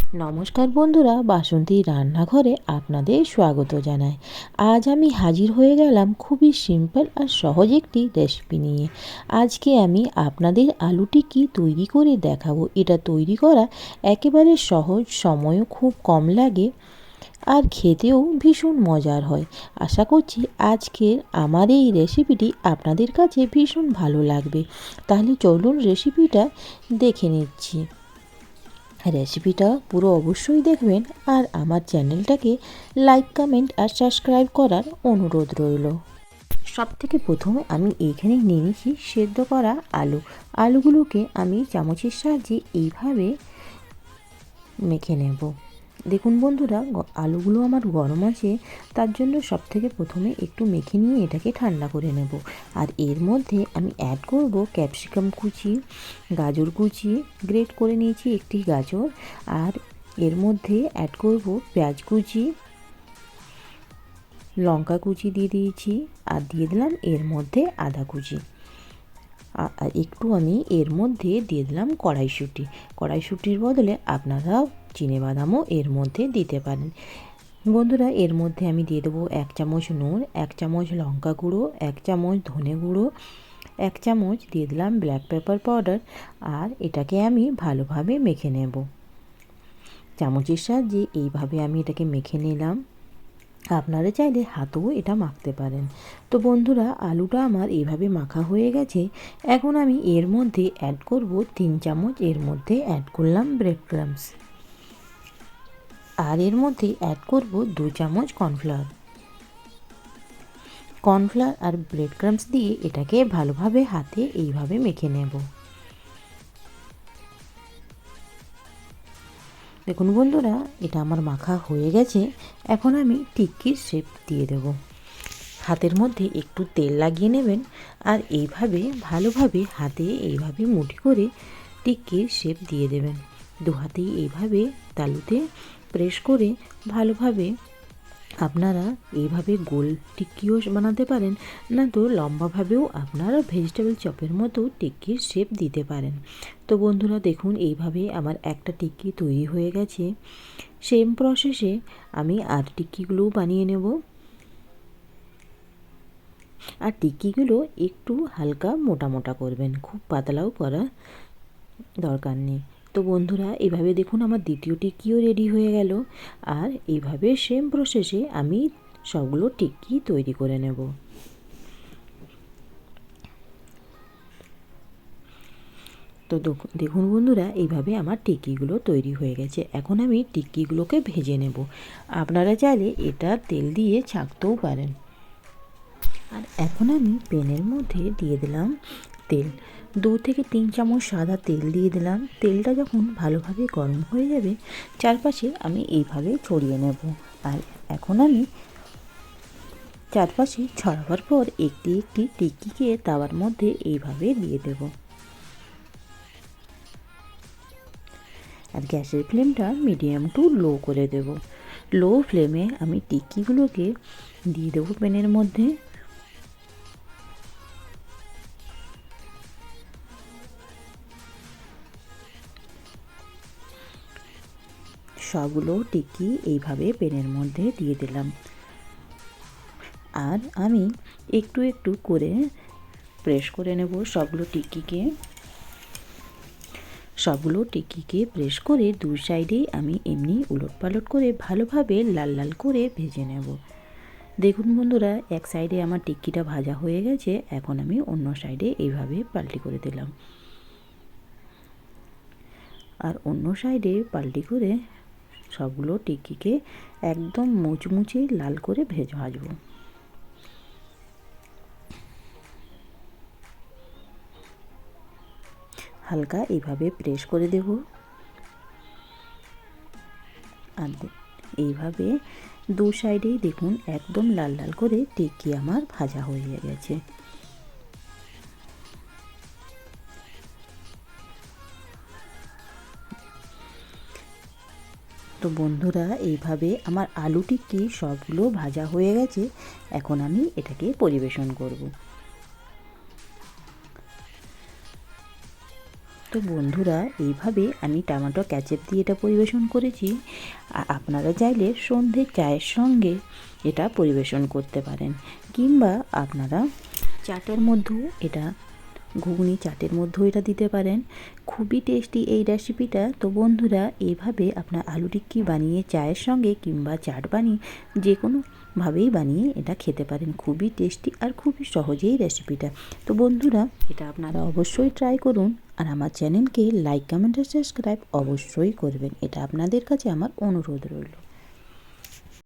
নমস্কার বন্ধুরা, বাসন্তী রান্নাঘরে আপনাদের স্বাগত জানাই। আজ আমি হাজির হয়ে গেলাম খুবই সিম্পল আর সহজ একটি রেসিপি নিয়ে। আজকে আমি আপনাদের আলু টিক্কি তৈরি করে দেখাবো। এটা তৈরি করা একেবারে সহজ, সময়ও খুব কম লাগে আর খেতেও ভীষণ মজার হয়। আশা করছি আজকের আমার এই রেসিপিটি আপনাদের কাছে ভীষণ ভালো লাগবে। তাহলে চলুন রেসিপিটা দেখে নিচ্ছি। রেসিপিটা পুরো অবশ্যই দেখবেন আর আমার চ্যানেলটাকে লাইক, কমেন্ট আর সাবস্ক্রাইব করার অনুরোধ রইল। সবথেকে প্রথমে আমি এইখানে নিয়ে নিচ্ছি সেদ্ধ করা আলুগুলোকে আমি চামচের সাহায্যে এইভাবে মেখে নেব। দেখুন বন্ধুরা, আলুগুলো আমার গরম আছে, তার জন্য সবথেকে প্রথমে একটু মেখে নিয়ে এটাকে ঠান্ডা করে নেব। আর এর মধ্যে আমি অ্যাড করব ক্যাপসিকাম কুচি, গাজর কুচি, গ্রেট করে নিয়েছি একটি গাজর, আর এর মধ্যে অ্যাড করব পেঁয়াজ কুচি, লঙ্কা কুচি দিয়ে দিয়েছি, আর দিয়ে দিলাম এর মধ্যে আদা কুচি। আর একটু আমি এর মধ্যে দিয়ে দিলাম কড়াইশুঁটির বদলে আপনারা চিনেবাদামও এর মধ্যে দিতে পারেন। বন্ধুরা, এর মধ্যে আমি দিয়ে দেবো 1 চামচ নুন, 1 চামচ লঙ্কা গুঁড়ো, 1 চামচ ধনে গুঁড়ো, 1 চামচ দিয়ে দিলাম ব্ল্যাক পেপার পাউডার। আর এটাকে আমি ভালোভাবে মেখে নেব। চামচের সাহায্যে এইভাবে আমি এটাকে মেখে নিলাম। আপনারা চাইলে হাতেও এটা মাখতে পারেন। তো বন্ধুরা, আলুটা আমার এইভাবে মাখা হয়ে গেছে। এখন আমি এর মধ্যে অ্যাড করব 3 চামচ, এর মধ্যে অ্যাড করলাম ব্রেড ক্রাম্বস, আর এর মধ্যে অ্যাড করব 2 চামচ কর্নফ্লাওয়ার আর ব্রেড ক্রাম্বস দিয়ে এটাকে ভালোভাবে হাতে এইভাবে মেখে নেব। দেখুন বন্ধুরা, এটা আমার মাখা হয়ে গেছে। এখন আমি টিক্কির শেপ দিয়ে দেব। হাতের মধ্যে একটু তেল লাগিয়ে নেবেন আর এইভাবে ভালোভাবে হাতে এইভাবে মুঠি করে টিক্কির শেপ দিয়ে দেবেন। দু হাতেই এইভাবে তালুতে প্রেস করে ভালোভাবে আপনারা এইভাবে গোল টিক্কিও বানাতে পারেন, না তো লম্বাভাবেও আপনারা ভেজিটেবল চপের মতো টিক্কির শেপ দিতে পারেন। তো বন্ধুরা দেখুন, এইভাবে আমার একটা টিক্কি তৈরি হয়ে গেছে। সেম প্রসেসে আমি আর টিক্কিগুলোও বানিয়ে নেব। আর টিক্কিগুলো একটু হালকা মোটা মোটা করবেন, খুব পাতলাও করা দরকার নেই। তো বন্ধুরা, এইভাবে দেখুন আমার দ্বিতীয় টিক্কিও রেডি হয়ে গেল। আর এইভাবে সেম প্রসেসে আমি সবগুলো টিক্কি তৈরি করে নেব। তো দেখুন বন্ধুরা, এইভাবে আমার টিক্কিগুলো তৈরি হয়ে গেছে। এখন আমি টিক্কিগুলোকে ভেজে নেব। আপনারা চাইলে এটা তেল দিয়ে ছাঁকতেও পারেন। আর এখন আমি প্যানের মধ্যে দিয়ে দিলাম তেল। 2 থেকে 3 চামচ সাদা তেল দিয়ে দিলাম। তেলটা যখন ভালোভাবে গরম হয়ে যাবে, চারপাশে আমি এইভাবে ছড়িয়ে নেব। আর এখন আমি চারপাশে ছড়াবার পর একটি একটি টিক্কিকে তাওয়ার মধ্যে এইভাবে দিয়ে দেব। আর গ্যাসের ফ্লেমটা মিডিয়াম টু লো করে দেব। লো ফ্লেমে আমি টিক্কিগুলোকে দিয়ে দেবো প্যানের মধ্যে। সবগুলো টিক্কি এইভাবে প্যানের মধ্যে দিয়ে দিলাম। আর আমি একটু একটু করে প্রেস করে নেব সবগুলো টিক্কিকে প্রেস করে দু সাইডেই আমি এমনি উলটপালট করে ভালোভাবে লাল লাল করে ভেজে নেব। দেখুন বন্ধুরা, এক সাইডে আমার টিক্কিটা ভাজা হয়ে গেছে। এখন আমি অন্য সাইডে এইভাবে পাল্টি করে দিলাম। আর অন্য সাইডে পাল্টি করে সবগুলো টিক্কিকে একদম মুচমুচে লাল করে ভাজবো। হালকা এইভাবে প্রেস করে দেব। আর এইভাবে দু সাইডেই দেখুন একদম লাল লাল করে টিক্কি আমার ভাজা হয়ে গেছে। তো বন্ধুরা, এইভাবে আমার আলু টিক্কি সবগুলো ভাজা হয়ে গেছে। এখন আমি এটাকে পরিবেশন করব। তো বন্ধুরা, এইভাবে আমি টমেটো ক্যাচাপ দিয়ে এটা পরিবেশন করেছি। আপনারা চাইলে সন্ধ্যে চায়ের সঙ্গে এটা পরিবেশন করতে পারেন, কিংবা আপনারা চাটের মধ্যেও এটা, ঘুগনি চাটের মধ্যেও এটা দিতে পারেন। খুবই টেস্টি এই রেসিপিটা। তো বন্ধুরা, এইভাবে আপনার আলু টিক্কি বানিয়ে চায়ের সঙ্গে কিংবা চাট বানিয়ে যে কোনোভাবেই বানিয়ে এটা খেতে পারেন। খুবই টেস্টি আর খুবই সহজেই রেসিপিটা। তো বন্ধুরা, এটা আপনারা অবশ্যই ট্রাই করুন। আর আমার চ্যানেলকে লাইক, কমেন্ট আর সাবস্ক্রাইব অবশ্যই করবেন, এটা আপনাদের কাছে আমার অনুরোধ রইল।